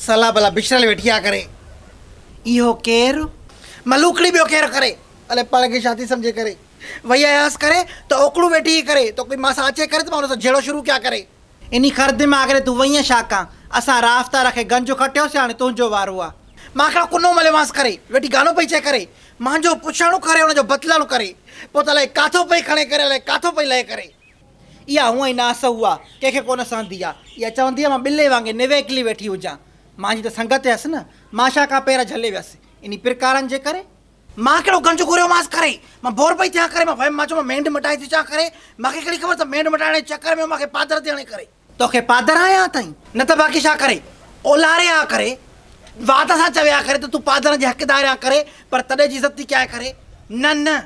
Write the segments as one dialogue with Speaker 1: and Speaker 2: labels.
Speaker 1: सलाह भला बिछड़ल वेठी आ करे इहो केर मलूकड़ी बियो केर करे अले पाण खे शादी समझे करे वही आयास करे तो ओकड़ू वेठी ही करे तो कोई मासा अचे करे तो मां उन सां झेड़ो शुरू क्या करे इनी खर्द में आगरे तू वही शाका असां राफ्ता रखे गंजो खटियो से हाणे तुंहिंजो वारो आ मां खा कुनो मलेवास करे वेठी गानो पई चे करे मांजो पुछणो करे उनजो बतलाणो करे पोइ त अलाए काथो पई खणे करे अलाए काथो पई लहे करे इहा हूअं ई नास हुआ कंहिंखे कोन सहंदी आहे इहा चवंदी आहे मां ॿिले वांगुरु निवेकली वेठी हुजां मुंहिंजी त संगत हुयसि न मां छा का पेर झले वियसि इन प्रकारनि जे करे मां कहिड़ो गंज घुरियो मांसि करे मां बोर पई थियां करे मां वयमि मां चयो मां मेंढ मटाए थी चा करे मूंखे कहिड़ी ख़बर त मेंढ मटाइण जे चकर में मूंखे पादर थियण करे तोखे पादर आया अथई न त बाक़ी छा करे ओलारे आ करे वात सां चविया करे त तूं पादर जे हक़दार आ करे पर तॾहिं जी इज़त थी कया करे न न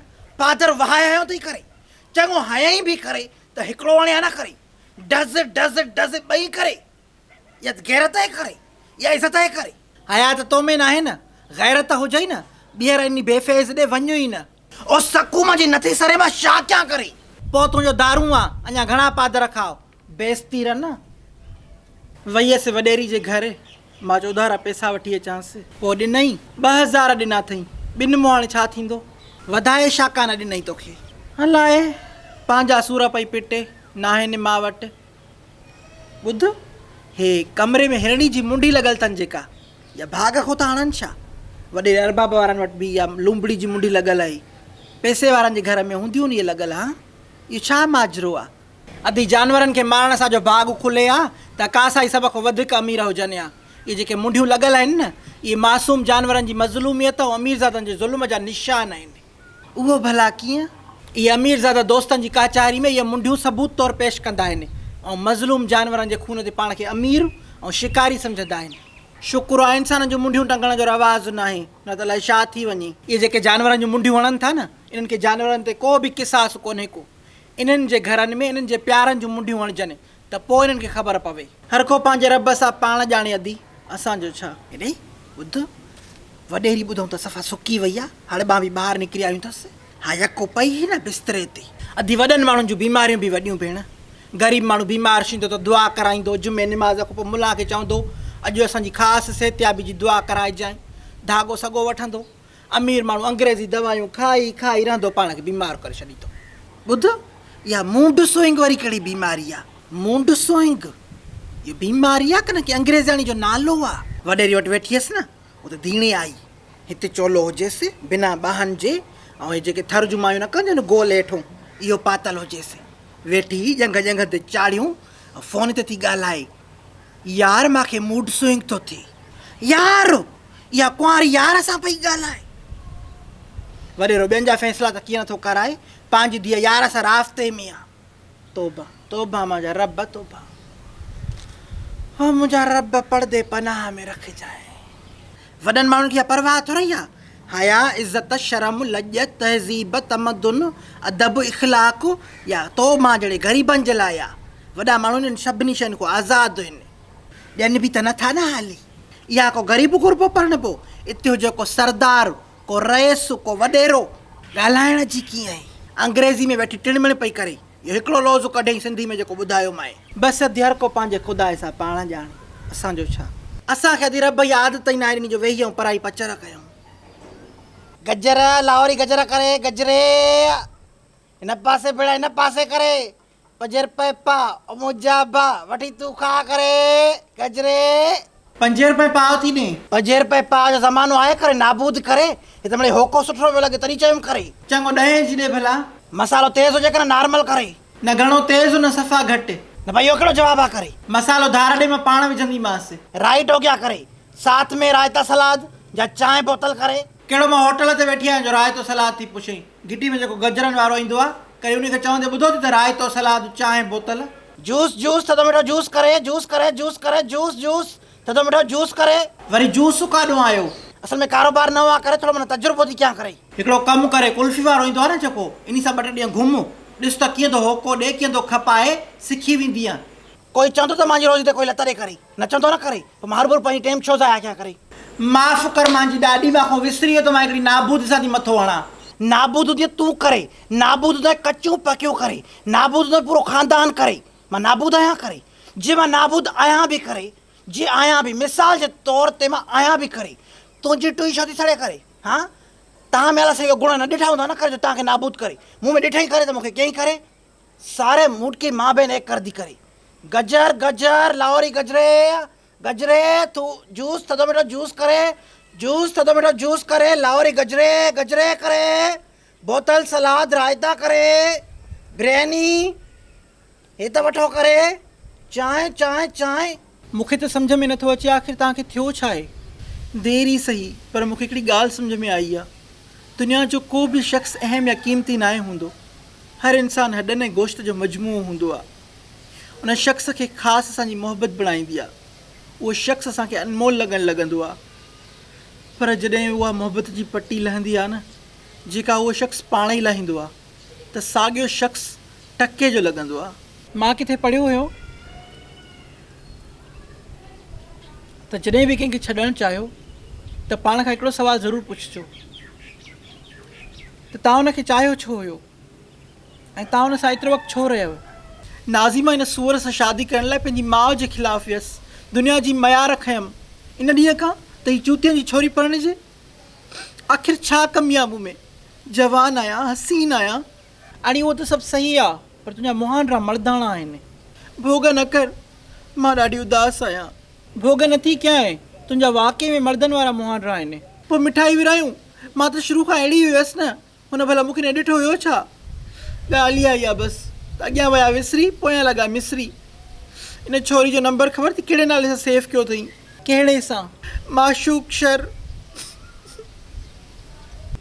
Speaker 1: पादर वहायो थी करे चङो हयाई बि करे त हिकिड़ो वणिया न करे डज़ डज़ डज़ ॿई करे या गैरत आहे करे या इज़त आहे करे हया त तो में न आहे न गैरत हुजे न ॿीहर इन बेफेज़ ॾे वञो ई न ओ सकू मुंहिंजी नथी सरे मां छा क्या करे पोइ तुंहिंजो दारू आहे अञा घणा पादर खाओ बेइज़ती रह न वई हुअसि वॾेरी जे घर मां चयो उधारा पैसा वठी अचांसि पोइ ॾिनई 2000 ॾिना अथई ॿिनि मूं हाणे छा थींदो वधाए शाका न ॾिनई तोखे हलाए पंहिंजा सूर पई पिटे न आहिनि मां वटि ॿुध हे कमरे में हिरणी जी मुंडी लॻल अथनि जेका या भाग खो था हणनि छा वॾे अरबाब वारनि वटि बि इहा लूंबड़ी जी मुंडी लॻल आहे पैसे वारनि जे घर में हूंदियूं इहे लॻल हा इहो छा माजरो आहे अधी जानवरनि खे मारण सां जो भाग खुले आहे त कासा ई सभ खां वधीक अमीर हुजनि हा इहे जेके मुंडियूं लॻल आहिनि न इहे मासूम जानवरनि जी मज़लूमियत ऐं अमीरज़ादनि जे ज़ुल्म जा निशान आहिनि उहो भला कीअं इहे अमीरज़ादा दोस्तनि जी काचारी में इहे मुंडियूं सबूत तौरु पेश कंदा आहिनि ऐं मज़लूम जानवरनि जे खून ते पाण खे अमीर ऐं शिकारी सम्झंदा आहिनि शुक्र आहे इंसान जूं मुंडियूं टंगण जो रवाज़ न आहे न त अलाए छा थी वञे इहे जेके जानवरनि जूं मुंडियूं हणनि था न इन्हनि खे जानवरनि ते को बि किसास कोन्हे को इन्हनि जे घरनि में इन्हनि जे प्यारनि जूं मुंडियूं हणजनि त पोइ इन्हनि खे ख़बर पवे हर को पंहिंजे रब सां पाण ॼाणे अधी असांजो छा हेॾे ॿुध वॾेरी ॿुधूं त सफ़ा सुकी वई आहे हाणे मां बि ॿाहिरि निकिरी आयूं अथसि हा यको पई न बिस्तरे ते अधी वॾनि माण्हुनि जूं बीमारियूं बि वॾियूं भेण ग़रीब माण्हू बीमार थींदो त दुआ कराईंदो जुमे निमाज़ खां पोइ मुला खे चवंदो अॼु असांजी ख़ासि सिहतियाबी जी दुआ कराइजांइ धागो सॻो वठंदो अमीर माण्हू अंग्रेज़ी दवायूं खाई खाई रहंदो पाण खे बीमार करे छॾींदो ॿुध इहा मूंड स्विंग वरी कहिड़ी बीमारी आहे मूंड स्विंग इहो बीमारी आहे की न की अंग्रेज़ाणी जो नालो आहे वॾेरी वटि वेठी हुअसि न उहो त धीणे आई हिते चोलो हुजेसि बिना ॿाहनि जे ऐं इहे जेके थर जूं मायूं न कंदियूं न गोल हेठों इहो पातल हुजेसि वेठी जंग जंग ते चाढ़ियूं फ़ोन ते थी ॻाल्हाए यार मूंखे मूड स्विंग थो थिए यार इहा कुंवारी यार सां पई ॻाल्हाए वॾेरो ॿियनि जा फ़ैसिला त कीअं नथो कराए पंहिंजी धीअ यार सां रास्ते में आहे तोबा तोबा मुंहिंजा रब तोबा हो मुंहिंजा रब पर्दे पनाह में रखजांइ वॾनि माण्हुनि खे इहा परवाह थोरी आहे हया इज़त शर्म लॼत तहज़ीब तमदुन अदब इख़लाक़ या तो मां जहिड़े ग़रीबनि जे लाइ आहे वॾा माण्हू आहिनि सभिनी शयुनि खां आज़ादु आहिनि ॾियनि बि त नथा न हाली इहा को ग़रीब घुरिबो पर न पोइ इते हुजे को सरदार को रईस को वॾेरो ॻाल्हाइण जी कीअं आहे अंग्रेज़ी में वेठी टिणमिण पई करे इहो हिकिड़ो लौज़ कढई सिंधी में जेको ॿुधायो मां बसि अधु हर को पंहिंजे ख़ुदा सां पाण ॼाणे असांजो छा असांखे अधी रब जी आदत ई न आहे इन जो वेही ऐं पराई पचर कयूं गजर लाहौरी गजर करे गजरे हिन पासे भेड़ा हिन पासे करे 5 रुपए पा मुंहिंजा भा वठी तूं खा करे गजरे 5 रुपए पाव थी ॾे 5 रुपए पाव जो ज़मानो आहे करे नाबूद करे हे त मिड़े होको सुठो पियो लॻे तॾहिं चयुमि करे चङो 10 जी ॾे भला मसालो तेज़ हुजे करे नॉर्मल करे न घणो तेज़ न सफ़ा घटि न भाई इहो कहिड़ो जवाबु आहे करे मसालो धार ॾे मां पाण विझंदीमांसि राइट हो गया करे साथ में रायता सलाद या चांहि बोतल करे कहिड़ो मां होटल ते वेठी आहियां जो रायतो सलाद थी पुछई घिटी में जेको गजरनि वारो ईंदो आहे करे उनखे चवंदे ॿुधो थी त रायतो सलाद चांहि बोतल जूस जूस थधो मिठो जूस करे जूस करे जूस करे जूस जूस थधो मिठो जूस करे वरी जूस काॾों आयो असल में कारोबार न हुआ करे थोरो माना तजुर्बो थी कयां करे हिकिड़ो कमु करे कुल्फी वारो ईंदो आहे न जेको इन सां 2 ॾींहं घुम ॾिस त कीअं थो होको ॾे कीअं थो खपाए सिखी वेंदी आहे कोई चवंदो त मुंहिंजी रोज़ी ते कोई लत ॾे करे न चवंदो न करे पोइ मां हर भुर पंहिंजी टाइम छो ज़ाया कयां करे माफ़ कर मुंहिंजी ॾाॾी मां विसरी त मां हिकिड़ी नाबूद सां थी मथो हणां नाबूद हुजे तूं करे नाबूद हुजे कचूं पकियूं करे नाबूद हुजे पूरो ख़ानदान करे मां नाबूद आहियां करे जे मां नाबूद आहियां बि करे जे आया भी मिसाल के तौर ते मां आया भी करे तुझी टुई छोती सड़े करे हाँ तव्हां में अला सही गुण न ॾिठा हूंदा न करे जो तव्हांखे नाबूद करे मूं में ॾिठा ई करे त मूंखे कीअं करे सारे मूड की मां बहन एक कर दी करे गजर गजर लाहौरी गजरे गजरे तू जूस थदो मिठो जूस करे लाहौरी गजरे गजरे करे बोतल सलाद रायता करे बिरयानी हे त वठो करे चांहि चांहि चांहि मूंखे त सम्झ में नथो अचे आख़िर तव्हांखे थियो छा आहे देरी सही पर मूंखे हिकिड़ी ॻाल्हि सम्झ में आई आहे दुनिया जो को बि शख़्स अहम या क़ीमती नाहे हूंदो हर इंसानु हॾनि ऐं गोश्त जो मजमूओ हूंदो आहे उन शख़्स खे ख़ासि असांजी मोहबत बणाईंदी आहे उहो शख़्स असांखे अनमोल लॻंदो आहे पर जॾहिं उहा मोहबत जी पटी लहंदी आहे न जेका उहो शख़्स पाण ई लाहींदो आहे त साॻियो शख़्स टके जो लॻंदो आहे मां किथे पढ़ियो हुयो त जॾहिं बि कंहिंखे छॾणु चाहियो त पाण खां हिकिड़ो सुवालु ज़रूरु पुछिजो त तव्हां हुनखे चाहियो छो हुयो ऐं तव्हां हुन सां एतिरो वक़्तु छो रहियव नाज़िमा हिन सूअर सां शादी करण लाइ पंहिंजी माउ जे ख़िलाफ़ु वियसि दुनिया जी मयार खयमि इन ॾींहं खां त हीअ चूतियुनि जी छोरी परिणिजे आख़िर छा कमी आहे मूं में जवान आहियां हसीन आहियां अड़ी उहो त सभु सही आहे पर तुंहिंजा मुहांडा मर्दाणा आहिनि भोग न कर मां ॾाढी उदास आहियां भोग नथी कयां तुंहिंजा वाक़ई में मर्दनि वारा मुहांडा आहिनि पोइ मिठाई विरायूं मां त शुरू खां अहिड़ी हुयसि न हुन भला मूंखे न ॾिठो हुयो छा ॻाल्हि इहा ई आहे बसि त अॻियां विया विसरी पोयां लॻा मिसरी इन छोरी जो नंबर ख़बर थी कहिड़े नाले सां सेव कयो अथई कहिड़े सां माशूक शर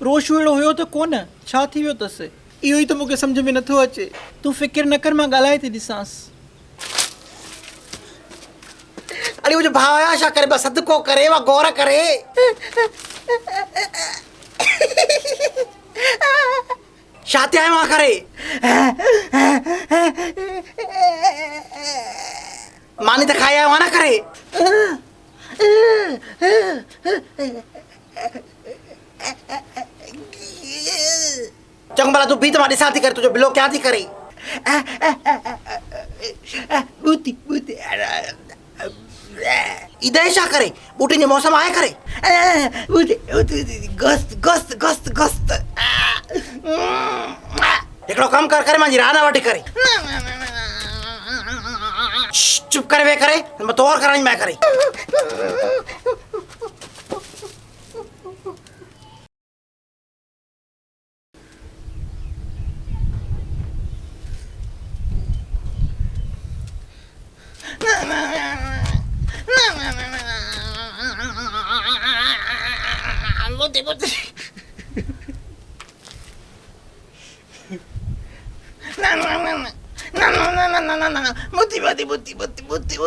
Speaker 1: रोशू अहिड़ो हुयो त कोन छा थी वियो अथसि इहो ई त मूंखे सम्झ में नथो अचे तूं फ़िकिर न कर मां ॻाल्हाए थी ॾिसांसि अरे मुंहिंजो भाउ आया छा करे बसि सदको करे वा गौर करे छा ते आयो आहे करे मानी त खाई आयो आहे न करे चङो भला तूं बीह त मां ॾिसां थी करे तुंहिंजो बिलो क्या थी करे बूती बूती इधर छा करे बूटिन जो मौसम आहे करे गस्त गस्त गस्त गस्त हिकिड़ो कमु कर करे मुंहिंजी राह न वठी करे चुप करे वे करे मां तौर कराई मैं करे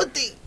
Speaker 1: Muti.